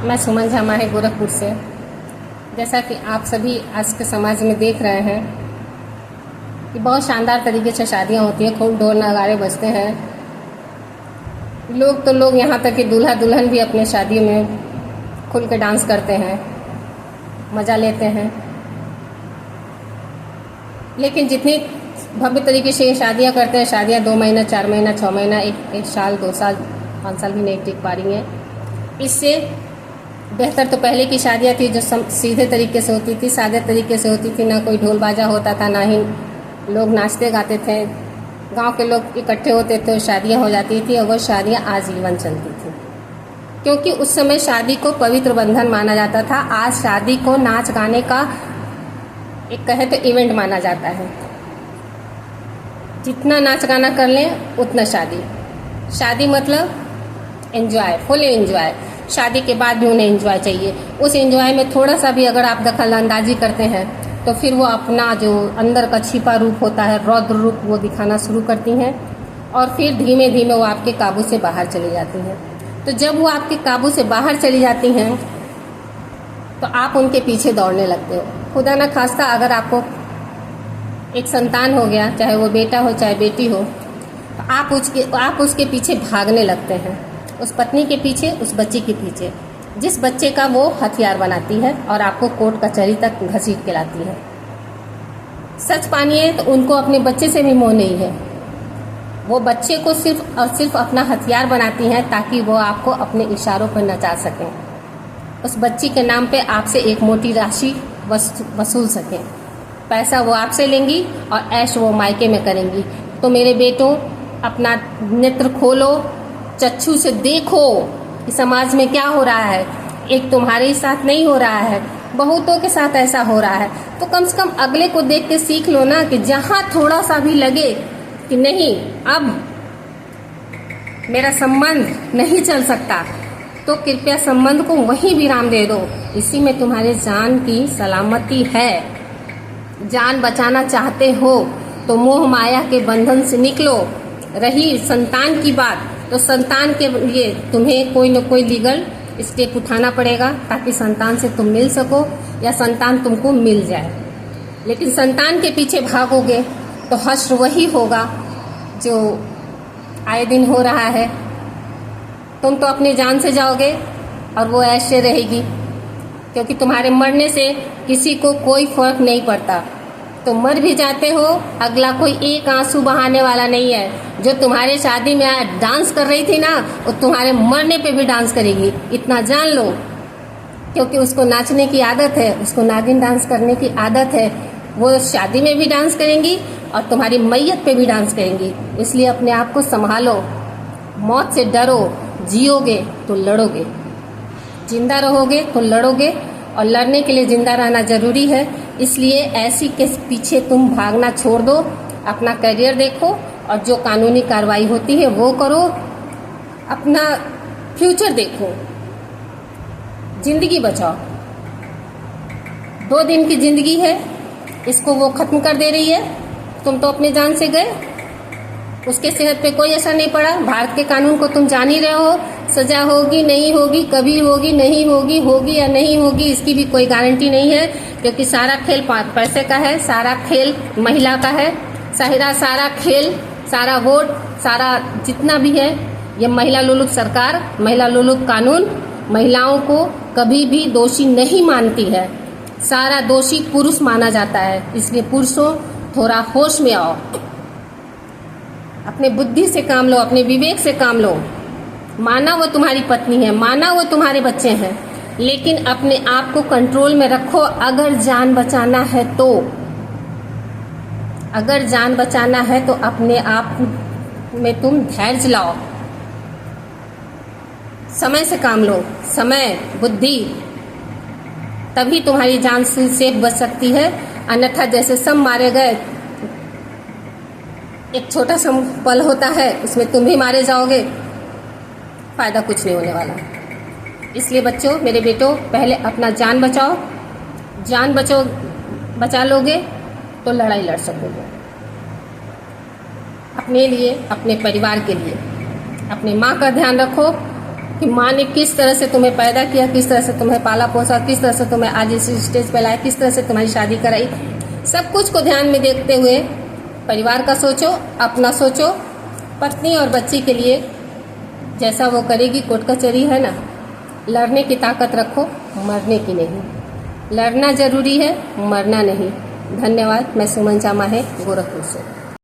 मैं सुमन झा माही गोरखपुर से। जैसा कि आप सभी आज के समाज में देख रहे हैं कि बहुत शानदार तरीके से शादियां होती हैं, खूब ढोल नगाड़े बजते हैं। लोग यहाँ तक कि दूल्हा दुल्हन भी अपने शादियों में खुल के डांस करते हैं, मज़ा लेते हैं। लेकिन जितनी भव्य तरीके से ये शादियाँ करते हैं, शादियाँ 2 महीना 4 महीना 6 महीना एक साल 2 साल 5 साल भी नहीं टिक पा रही हैं। इससे बेहतर तो पहले की शादियाँ थी जो सीधे तरीके से होती थी, सादे तरीके से होती थी। ना कोई ढोल बाजा होता था, ना ही लोग नाचते गाते थे। गांव के लोग इकट्ठे होते थे, शादियाँ हो जाती थी और वो शादियाँ आजीवन चलती थी, क्योंकि उस समय शादी को पवित्र बंधन माना जाता था। आज शादी को नाच गाने का एक कहे तो इवेंट माना जाता है। जितना नाच गाना कर लें उतना शादी मतलब एंजॉय, फुल एंजॉय। शादी के बाद भी उन्हें एंजॉय चाहिए। उस एंजॉय में थोड़ा सा भी अगर आप दखल अंदाजी करते हैं तो फिर वो अपना जो अंदर का छिपा रूप होता है, रौद्र रूप, वो दिखाना शुरू करती हैं और फिर धीमे धीमे वो आपके काबू से बाहर चली जाती हैं। तो जब वो आपके काबू से बाहर चली जाती हैं तो आप उनके पीछे दौड़ने लगते हो। खुदा न खास्ता अगर आपको एक संतान हो गया, चाहे वो बेटा हो चाहे बेटी हो, तो आप उसके पीछे भागने लगते हैं, उस पत्नी के पीछे, उस बच्चे के पीछे, जिस बच्चे का वो हथियार बनाती है और आपको कोर्ट कचहरी तक घसीट के लाती है। सच मानिए तो उनको अपने बच्चे से भी मोह नहीं है। वो बच्चे को सिर्फ और सिर्फ अपना हथियार बनाती हैं ताकि वो आपको अपने इशारों पर नचा सकें, उस बच्ची के नाम पे आपसे एक मोटी राशि वसूल सकें। पैसा वो आपसे लेंगी और ऐश वो मायके में करेंगी। तो मेरे बेटों, अपना नेत्र खोलो, चक्षु से देखो कि समाज में क्या हो रहा है। एक तुम्हारे ही साथ नहीं हो रहा है, बहुतों के साथ ऐसा हो रहा है। तो कम से कम अगले को देख के सीख लो ना कि जहाँ थोड़ा सा भी लगे कि नहीं, अब मेरा संबंध नहीं चल सकता, तो कृपया संबंध को वहीं विराम दे दो। इसी में तुम्हारे जान की सलामती है। जान बचाना चाहते हो तो मोह माया के बंधन से निकलो। रही संतान की बात, तो संतान के लिए तुम्हें कोई न कोई लीगल स्टेप उठाना पड़ेगा ताकि संतान से तुम मिल सको या संतान तुमको मिल जाए। लेकिन संतान के पीछे भागोगे तो हश्र वही होगा जो आए दिन हो रहा है। तुम तो अपनी जान से जाओगे और वो ऐसे रहेगी, क्योंकि तुम्हारे मरने से किसी को कोई फर्क नहीं पड़ता। तो मर भी जाते हो, अगला कोई एक आंसू बहाने वाला नहीं है। जो तुम्हारे शादी में डांस कर रही थी ना, वो तुम्हारे मरने पे भी डांस करेगी, इतना जान लो। क्योंकि उसको नाचने की आदत है, उसको नागिन डांस करने की आदत है। वो शादी में भी डांस करेंगी और तुम्हारी मैयत पे भी डांस करेंगी। इसलिए अपने आप को संभालो, मौत से डरो। जियोगे तो लड़ोगे, जिंदा रहोगे तो लड़ोगे, और लड़ने के लिए जिंदा रहना जरूरी है। इसलिए ऐसी के पीछे तुम भागना छोड़ दो, अपना करियर देखो और जो कानूनी कार्रवाई होती है वो करो, अपना फ्यूचर देखो, जिंदगी बचाओ। 2 दिन की जिंदगी है, इसको वो खत्म कर दे रही है। तुम तो अपने जान से गए, उसके सेहत पे कोई असर नहीं पड़ा। भारत के कानून को तुम जान ही रहे हो। सजा होगी नहीं होगी, कभी होगी नहीं होगी, होगी या नहीं होगी, इसकी भी कोई गारंटी नहीं है, क्योंकि सारा खेल पैसे का है, सारा खेल महिला का है, सारा खेल, सारा वोट, सारा जितना भी है, ये महिला लोलुप सरकार, महिला लोलुप कानून महिलाओं को कभी भी दोषी नहीं मानती है। सारा दोषी पुरुष माना जाता है। इसलिए पुरुषों, थोड़ा होश में आओ, अपने बुद्धि से काम लो, अपने विवेक से काम लो। माना वो तुम्हारी पत्नी है, माना वो तुम्हारे बच्चे हैं, लेकिन अपने आप को कंट्रोल में रखो। अगर जान बचाना है तो, अगर जान बचाना है तो अपने आप में तुम धैर्य लाओ, समय से काम लो, समय, बुद्धि, तभी तुम्हारी जान से बच सकती है। अन्यथा जैसे सब मारे गए, एक छोटा सा पल होता है, उसमें तुम भी मारे जाओगे, फायदा कुछ नहीं होने वाला। इसलिए बच्चों, मेरे बेटों, पहले अपना जान बचाओ। जान बचा लोगे तो लड़ाई लड़ सकोगे, अपने लिए, अपने परिवार के लिए। अपनी माँ का ध्यान रखो, कि माँ ने किस तरह से तुम्हें पैदा किया, किस तरह से तुम्हें पाला पोसा, किस तरह से तुम्हें आज इस स्टेज पे लाया, किस तरह से तुम्हारी शादी कराई। सब कुछ को ध्यान में देखते हुए परिवार का सोचो, अपना सोचो। पत्नी और बच्ची के लिए जैसा वो करेगी, कोर्ट कचहरी है ना, लड़ने की ताकत रखो, मरने की नहीं। लड़ना जरूरी है, मरना नहीं। धन्यवाद। मैं सुमन चामा है, गोरखपुर से।